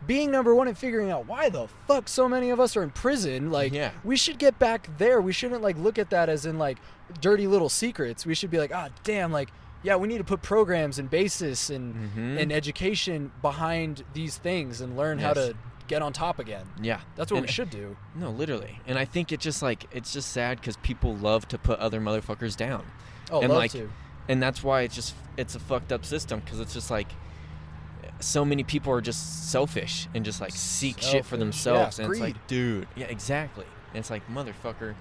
being number 1 in figuring out why the fuck so many of us are in prison. Like Yeah. we should get back there. We shouldn't like look at that as in like dirty little secrets. We should be like, ah, damn, like yeah, we need to put programs and basis and Mhm. and education behind these things and learn how Yes. to get on top again. Yeah. That's what And- we should do. No, literally. And I think it's just sad because people love to put other motherfuckers down. Oh, And, love like, to. And that's why it's a fucked up system because it's just like so many people are just selfish and just like seek shit for Selfish. themselves. Yeah, And it's greed. like, dude, yeah, exactly. And it's like, motherfucker,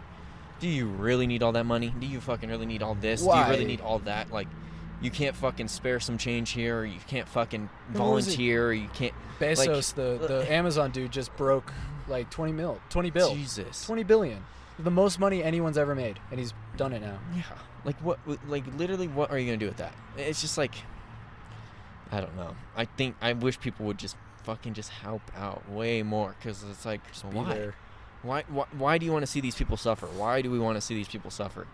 do you really need all that money? Do you fucking really need all this? Do Why? you really need all that? Like, you can't fucking spare some change here, or you can't fucking What was it? volunteer, or you can't. Bezos, the Amazon dude, just broke like 20 bill. Jesus. 20 billion. The most money anyone's ever made, and he's done it now. Yeah. Like what? Like literally, what are you gonna do with that? It's just like, I don't know. I wish people would just fucking just help out way more, because it's like, Just be why? there. Why do you want to see these people suffer? Why do we want to see these people suffer?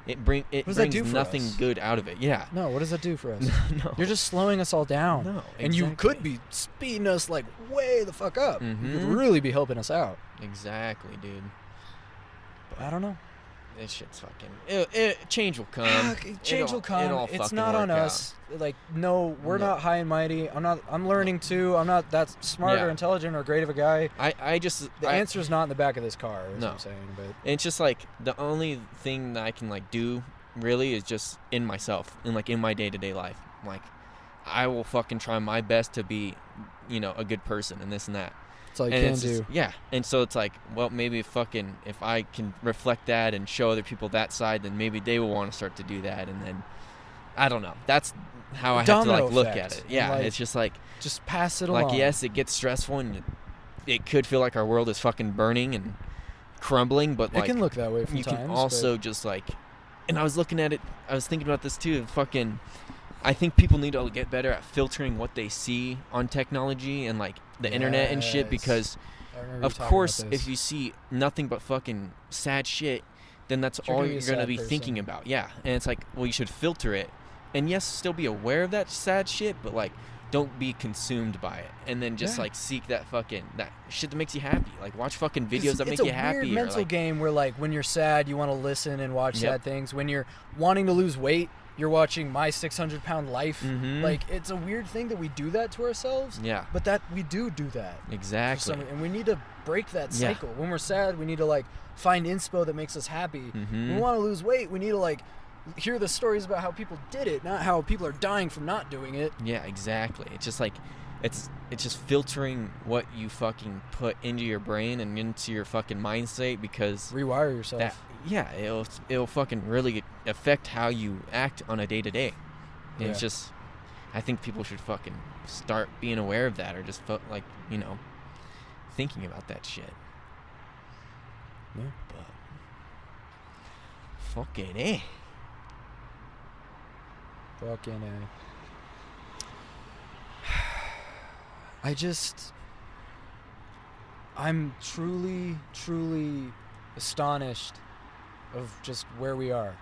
It What does that brings do for nothing us? good out of it. Yeah. No, what does that do for us? No. You're just slowing us all down. No. And you exactly. could be speeding us like way the fuck up. You could Mhm. really be helping us out. Exactly, dude. I don't know. This shit's fucking. Change will come. Change It'll- will come. it'll It's fucking not on work out. us. Like, no, we're No. not high and mighty. I'm learning too. I'm not that smart or Yeah. intelligent or great of a guy. I just. The I- answer's not in the back of this car, is No. what I'm saying. But It's just like the only thing that I can like do really is just in myself and like in my day-to-day life. Like I will fucking try my best to be, a good person and this and that. that's all you And can it's do. just, yeah. And so it's like, well, maybe if I can reflect that and show other people that side, then maybe they will want to start to do that. And then I don't know. That's how I have to Domino like look effect. at it. Yeah. Like, It's just like Just pass it along. yes, it gets stressful and it could feel like our world is fucking burning and crumbling, but It like can look that way from you times. can also just like, and I was looking at it, I was thinking about this too, I think people need to get better at filtering what they see on technology and like the internet and shit, Yes. because but I remember you of talking course about this. if you see nothing but fucking sad shit, then that's You're all gonna be a you're going to sad be person. thinking about. Yeah. And it's like, well, you should filter it, and yes, still be aware of that sad shit, but like don't be consumed by it, and then just Yeah. like seek that shit that makes you happy. Like watch fucking videos that make it's you a happy. weird or, mental like, game where like when you're sad you want to listen and watch Yep. sad things. When you're wanting to lose weight you're watching My 600-Pound Life. Mhm. Like it's a weird thing that we do that to ourselves, yeah, but that we do that for exactly. some, and we need to break that Yeah. cycle. When we're sad we need to like find inspo that makes us happy. Mhm. When we want to lose weight we need to like hear the stories about how people did it, not how people are dying from not doing it. Yeah, exactly. It's just like it's just filtering what you fucking put into your brain and into your fucking mind state, because Rewire yourself. that it'll fucking really affect how you act on a day to day. And it's Yeah. just I think people should fucking start being aware of that, or just like, you know, thinking about that shit. Yeah. But fucking eh. Fucking I'm truly, truly astonished of just where we are.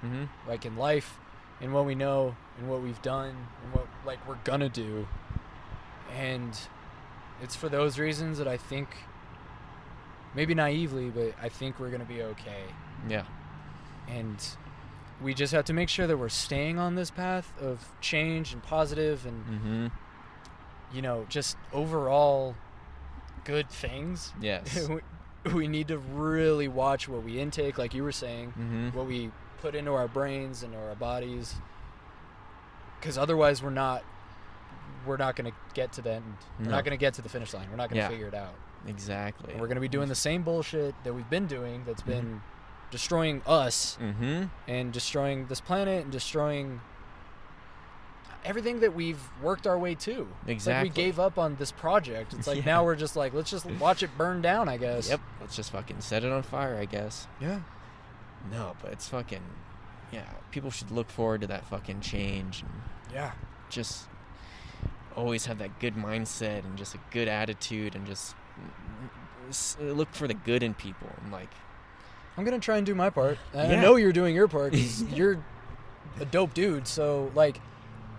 Mm-hmm. Like in life, in what we know, in what we've done, and what like we're gonna do. And it's for those reasons that I think, maybe naively, but I think we're gonna be okay. Yeah. And we just have to make sure that we're staying on this path of change and positive and Mm-hmm. you know, just overall good things. Yes. We need to really watch what we intake, like you were saying, Mm-hmm. what we put into our brains and our bodies, because otherwise we're not going to get to the end. We're No. not going to get to the finish line. We're not going to Yeah. figure it out. Exactly. And we're going to be doing the same bullshit that we've been doing that's been destroying us Mm-hmm. and destroying this planet and destroying everything that we've worked our way to. Exactly. It's like we gave up on this project. It's like now we're just like, let's just watch it burn down, I guess. Yep. Let's just fucking set it on fire, I guess. Yeah. No, but it's fucking, yeah, people should look forward to that fucking change and Yeah. just always have that good mindset and just a good attitude and just look for the good in people and like, I'm going to try and do my part. And Yeah. I know you're doing your part because you're a dope dude. So, like,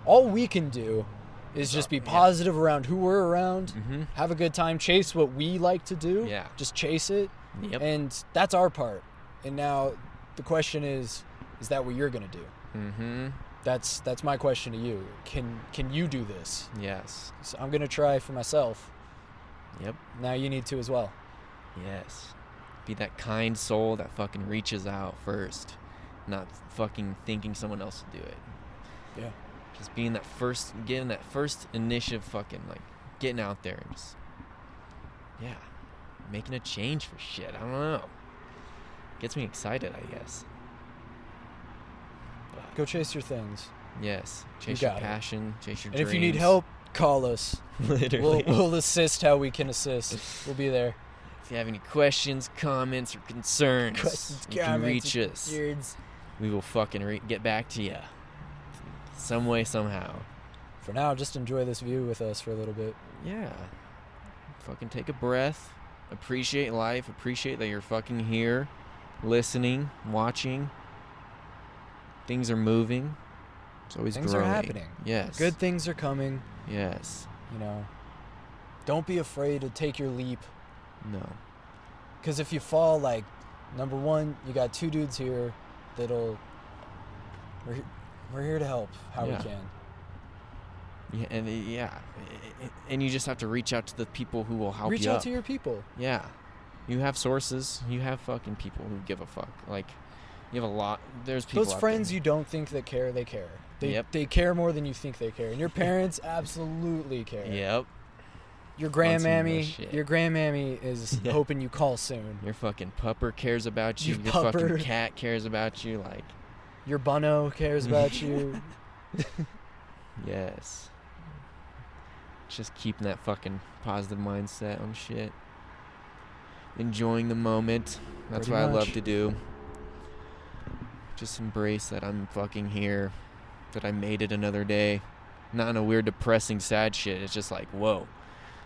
all we can do is just be positive around who we're around, mm-hmm. have a good time, chase what we like to do. Yeah. Just chase it. Yep. And that's our part. And now the question is that what you're going to do? Mm-hmm. That's my question to you. Can you do this? Yes. So I'm going to try for myself. Yep. Now you need to as well. Yes. Be that kind soul that fucking reaches out first, not fucking thinking someone else will do it. Yeah. Just being that first, getting that first initiative, fucking like getting out there and just, yeah, making a change for shit. I don't know. Gets me excited, I guess. But Go chase your things. yes, You chase your got it. passion, chase your And dreams. if you need help, call us. literally. We'll assist how we can assist. We'll be there. If you have any questions, comments, or concerns, Questions, you can comments, reach us. Beards. We will fucking get back to you. Some way, somehow. For now, just enjoy this view with us for a little bit. Yeah. Fucking take a breath. Appreciate life. Appreciate that you're fucking here. Listening. Watching. Things are moving. It's always Things growing. are happening. Yes. Good things are coming. Yes. You know, don't be afraid to take your leap. No. Because if you fall, like, number one, you got two dudes here that'll... We're here to help how Yeah. we can. Yeah, and you just have to reach out to the people who will help Reach you out up. to your people. Yeah. You have sources. You have fucking people who give a fuck. Like, you have a lot. There's people Those out friends there. you don't think that care, they care. Yep. They care more than you think they care. And your parents absolutely care. Yep. Your On some real grandmammy, shit. your grandmammy is Yeah. hoping you call soon. Your fucking pupper cares about you. Your Your pupper. fucking cat cares about you. Like, Your bunno cares about you. yes. Just keeping that fucking positive mindset on shit. Enjoying the moment. That's Pretty what I love much. to do. Just embrace that I'm fucking here. That I made it another day. Not in a weird, depressing, sad shit. It's just like, whoa.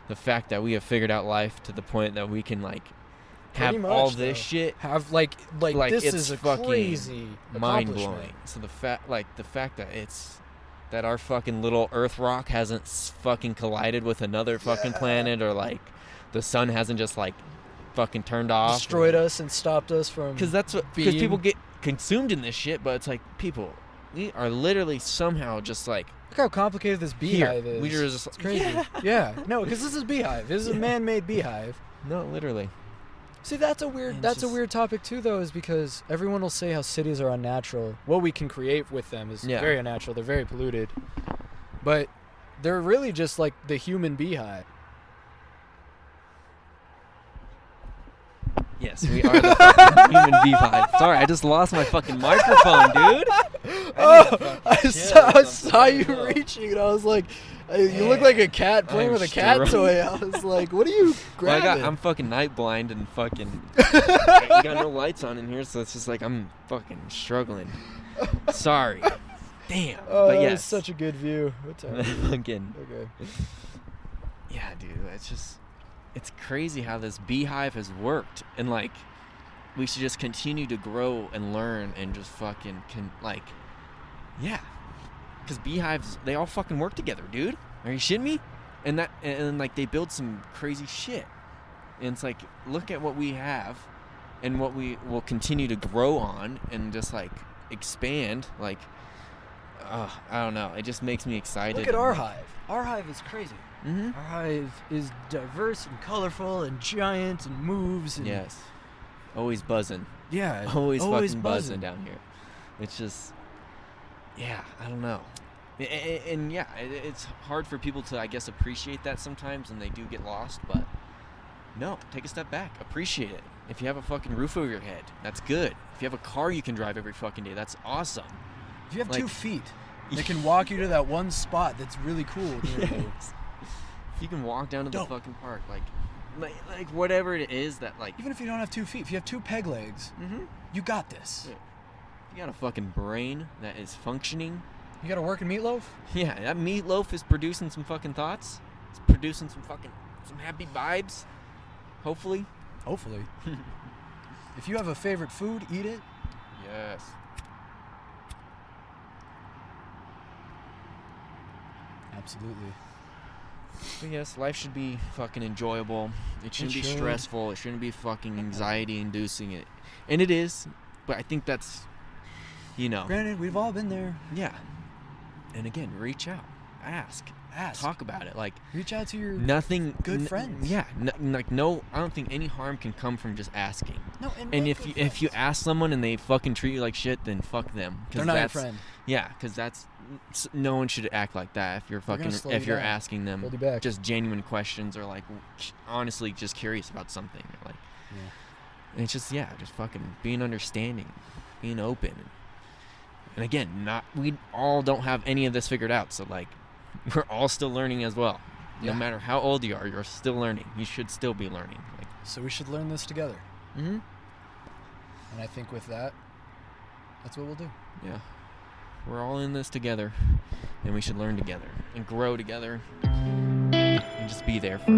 The fact that we have figured out life to the point that we can, like, have Pretty all much, this though. shit Have like this it's is a fucking crazy mind accomplishment. blowing. So the fact that it's that our fucking little Earth rock hasn't fucking collided with another fucking planet, or like the sun hasn't just like fucking turned off, Destroyed us and stopped us from. Because that's what being- people get consumed in this shit. But it's like, people, we are literally somehow just like Look how complicated this here. beehive is. We are just It's crazy. Yeah. No, because this is beehive. This is a man-made beehive. no, literally. See, that's a weird. And That's a just- weird topic too, though, is because everyone will say how cities are unnatural. What we can create with them is Yeah. very unnatural. They're very polluted, but they're really just like the human beehive. Yes, we are the fucking human beehive. Sorry, I just lost my fucking microphone, dude. Oh, I chill saw, or I saw something. you No. reaching, and I was like, you look like a cat playing I'm with a cat strong. toy. I was like, what are you Well, grabbing? I'm fucking night blind and fucking I got no lights on in here, so it's just like I'm fucking struggling. Sorry. Damn. Oh, but that was yes. such a good view. What time is it? Again. Okay. Yeah, dude. It's crazy how this beehive has worked, and like, we should just continue to grow and learn and just fucking yeah. Because beehives, they all fucking work together, dude. Are you shitting me? And like they build some crazy shit. And it's like, look at what we have, and what we will continue to grow on, and just like expand. Like, I don't know. It just makes me excited. Look at our hive. Our hive is crazy. Mm-hmm. Our hive is diverse and colorful and giant and moves. And Yes. Always buzzing. Yeah. Always fucking buzzing down here. It's just, yeah, I don't know. And yeah, it's hard for people to, I guess, appreciate that sometimes, and they do get lost, but no, take a step back. Appreciate it. If you have a fucking roof over your head, that's good. If you have a car you can drive every fucking day, that's awesome. If you have Like- 2 feet, they can walk you to that one spot that's really cool. near you. If you can walk down to the Dope. fucking park, like whatever it is that, like, Even if you don't have 2 feet, if you have 2 peg legs, mm-hmm. you got this. Yeah. You got a fucking brain that is functioning. You got a working meatloaf? Yeah, that meatloaf is producing some fucking thoughts. It's producing some happy vibes. Hopefully. Hopefully. If you have a favorite food, eat it. Yes. Absolutely. But yes, life should be fucking enjoyable. It shouldn't be should. stressful. It shouldn't be fucking anxiety inducing it. And it is, but I think that's, Granted, we've all been there. yeah. And again, reach out. Ask. Talk about it. Like, Reach out to your nothing. good friends. Yeah. No, I don't think any harm can come from just asking. No, And make if good you friends. ask someone and they fucking treat you like shit, then fuck them. 'Cause They're not your that's- friend. Yeah, because no one should act like that. If you're They're gonna fucking slow if you you're down, asking them hold you back. just genuine questions, or like honestly just curious about something, or like, Yeah. and it's just just fucking being understanding, being open, and again, we all don't have any of this figured out. So like, we're all still learning as well. Yeah. No matter how old you are, you're still learning. You should still be learning. Like, So we should learn this together. mm-hmm. And I think with that, that's what we'll do. Yeah. We're all in this together, and we should learn together and grow together and just be there for